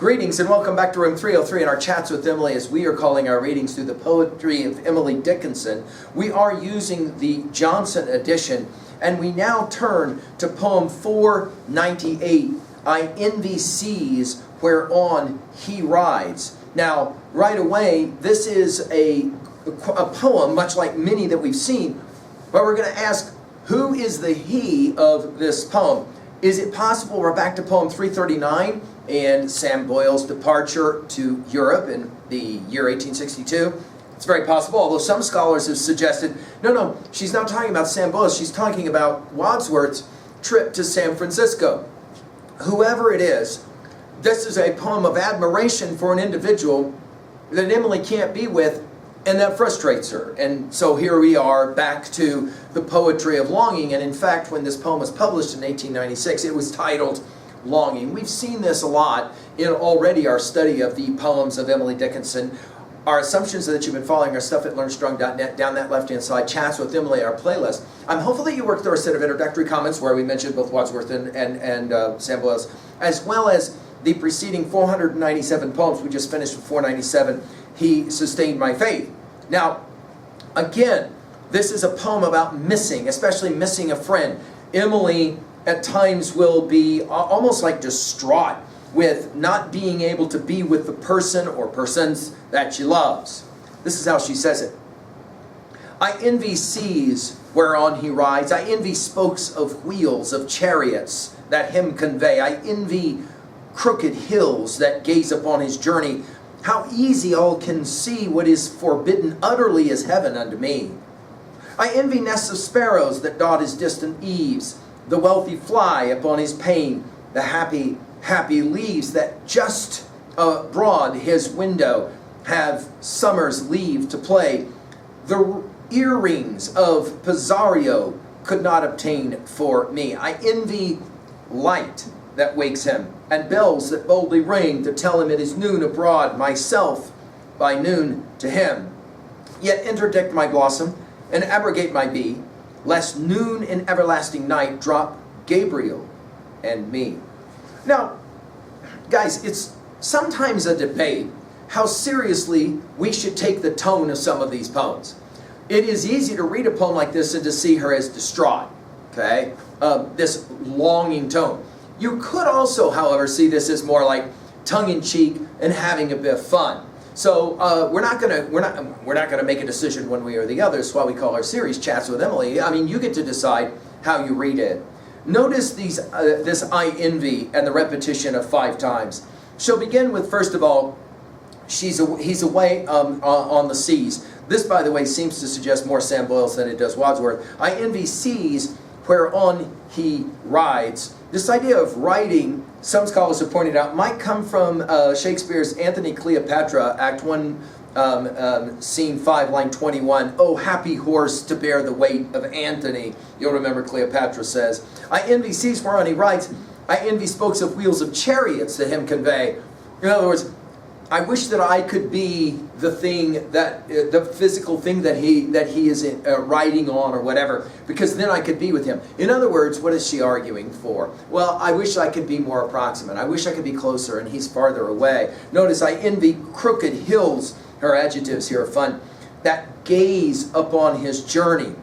Greetings and welcome back to room 303 in our chats with Emily, as we are calling our readings through the poetry of Emily Dickinson. We are using the Johnson edition, and we now turn to poem 498, I envy seas whereon he rides. Now, right away, this is a poem, much like many that we've seen, but we're going to ask, who is the he of this poem? Is it possible we're back to poem 339 and Sam Boyle's departure to Europe in the year 1862? It's very possible, although some scholars have suggested, no, she's not talking about Sam Boyle, she's talking about Wadsworth's trip to San Francisco. Whoever it is, this is a poem of admiration for an individual that Emily can't be with, and that frustrates her. And so here we are back to the poetry of longing. And in fact, when this poem was published in 1896, it was titled Longing. We've seen this a lot in already our study of the poems of Emily Dickinson. Our assumptions that you've been following our stuff at learnstrong.net, down that left-hand side, chats with Emily, our playlist. I'm hopeful that you worked through our set of introductory comments where we mentioned both Wadsworth and Sam Boyle's, as well as the preceding 497 poems. We just finished with 497. He sustained my faith. Now, again, this is a poem about missing, especially missing a friend. Emily at times will be almost like distraught with not being able to be with the person or persons that she loves. This is how she says it. I envy seas whereon he rides. I envy spokes of wheels of chariots that him convey. I envy crooked hills that gaze upon his journey. How easy all can see what is forbidden utterly is heaven unto me. I envy nests of sparrows that dot his distant eaves, the wealthy fly upon his pane, the happy leaves that just abroad his window have summer's leave to play. The earrings of Pizarro could not obtain for me. I envy light that wakes him, and bells that boldly ring to tell him it is noon abroad, myself by noon to him. Yet interdict my blossom, and abrogate my bee, lest noon in everlasting night drop Gabriel and me. Now, guys, it's sometimes a debate how seriously we should take the tone of some of these poems. It is easy to read a poem like this and to see her as distraught, okay? This longing tone. You could also, however, see this as more like tongue-in-cheek and having a bit of fun. So we're not gonna make a decision one way or the other. That's why we call our series Chats with Emily. I mean, you get to decide how you read it. Notice this I envy and the repetition of 5 times. She'll begin with, first of all, he's away on the seas. This, by the way, seems to suggest more Sam Boyle's than it does Wadsworth. I envy seas whereon he rides. This idea of riding, some scholars have pointed out, might come from Shakespeare's Antony Cleopatra, Act 1, Scene 5, line 21. Oh, happy horse to bear the weight of Antony. You'll remember Cleopatra says, I envy seas whereon he rides. I envy spokes of wheels of chariots that him convey. In other words, I wish that I could be the thing that, the physical thing that he is riding on or whatever, because then I could be with him. In other words, what is she arguing for? Well, I wish I could be more approximate. I wish I could be closer and he's farther away. Notice I envy crooked hills. Her adjectives here are fun. That gaze upon his journey.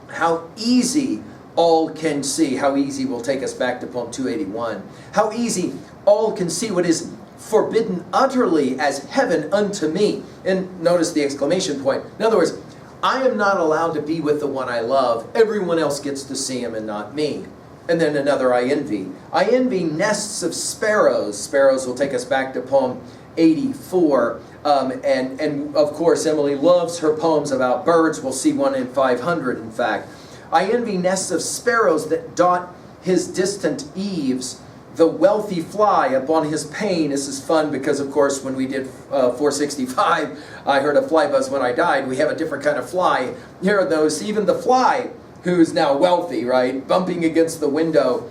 How easy all can see. How easy will take us back to poem 281. How easy all can see what is forbidden utterly as heaven unto me. And notice the exclamation point. In other words, I am not allowed to be with the one I love. Everyone else gets to see him and not me. And then another I envy. I envy nests of sparrows. Sparrows will take us back to poem 84. And of course, Emily loves her poems about birds. We'll see one in 500, in fact. I envy nests of sparrows that dot his distant eaves, the wealthy fly upon his pane. This is fun because, of course, when we did 465, I heard a fly buzz when I died. We have a different kind of fly. Here are those, even the fly, who's now wealthy, right, bumping against the window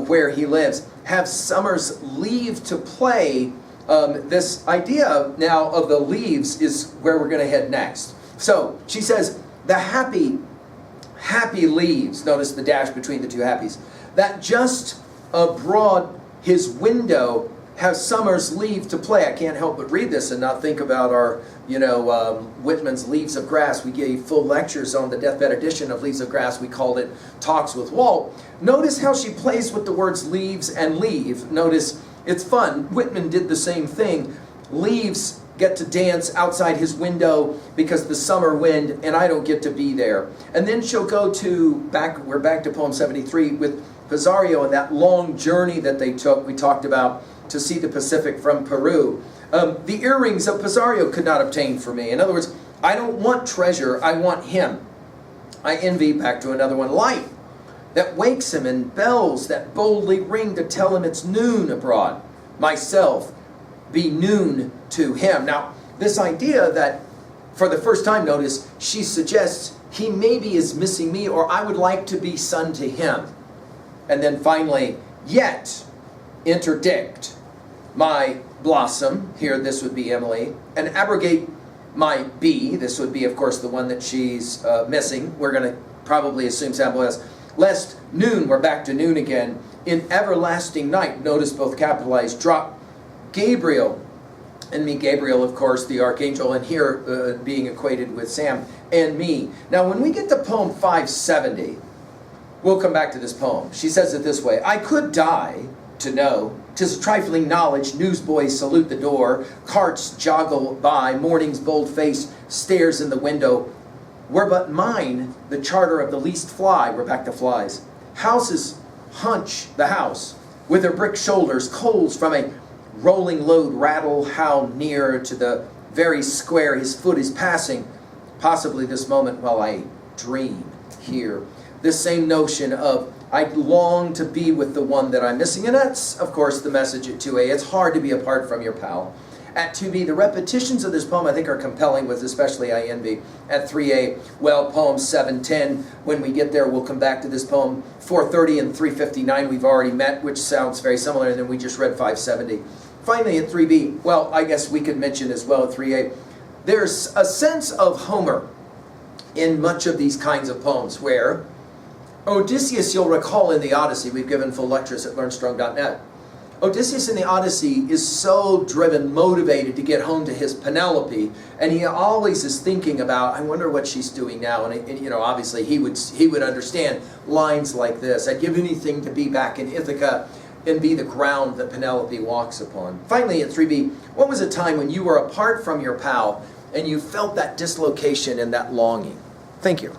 where he lives, have summer's leave to play. This idea now of the leaves is where we're going to head next. So she says, the happy leaves, notice the dash between the two happies, that just abroad his window have summer's leave to play. I can't help but read this and not think about our, Whitman's Leaves of Grass. We gave full lectures on the deathbed edition of Leaves of Grass. We called it Talks with Walt. Notice how she plays with the words leaves and leave. Notice it's fun. Whitman did the same thing. Leaves get to dance outside his window because the summer wind, and I don't get to be there. And then she'll go to, we're back to poem 73 with Pizarro and that long journey that they took. We talked about to see the Pacific from Peru. The earrings of Pizarro could not obtain for me. In other words, I don't want treasure, I want him. I envy, back to another one, light that wakes him and bells that boldly ring to tell him it's noon abroad. Myself be noon to him. Now, this idea that for the first time, notice, she suggests he maybe is missing me, or I would like to be son to him. And then finally, yet interdict my blossom, here this would be Emily, and abrogate my bee, this would be of course the one that she's missing. We're going to probably assume sample S. Lest noon, we're back to noon again, in everlasting night, notice both capitalized, drop Gabriel, and me, Gabriel of course, the archangel, and here being equated with Sam, and me. Now when we get to poem 570, we'll come back to this poem. She says it this way: I could die to know, 'tis trifling knowledge, newsboys salute the door, carts joggle by, morning's bold face stares in the window, were but mine the charter of the least fly, we're back to flies. Houses hunch the house, with their brick shoulders, coals from a rolling load rattle, how near to the very square his foot is passing, possibly this moment while I dream here. This same notion of I long to be with the one that I'm missing. And that's, of course, the message at 2A. It's hard to be apart from your pal. At 2B, the repetitions of this poem I think are compelling, with especially I envy. At 3A, well, poem 710, when we get there, we'll come back to this poem. 430 and 359 we've already met, which sounds very similar, and then we just read 570. Finally, at 3B, well, I guess we could mention as well at 3A, there's a sense of Homer in much of these kinds of poems, where Odysseus, you'll recall in the Odyssey, we've given full lectures at learnstrong.net. Odysseus in the Odyssey is so driven, motivated to get home to his Penelope, and he always is thinking about, I wonder what she's doing now. And obviously he would understand lines like this: I'd give anything to be back in Ithaca and be the ground that Penelope walks upon. Finally, at 3B, what was a time when you were apart from your pal and you felt that dislocation and that longing? Thank you.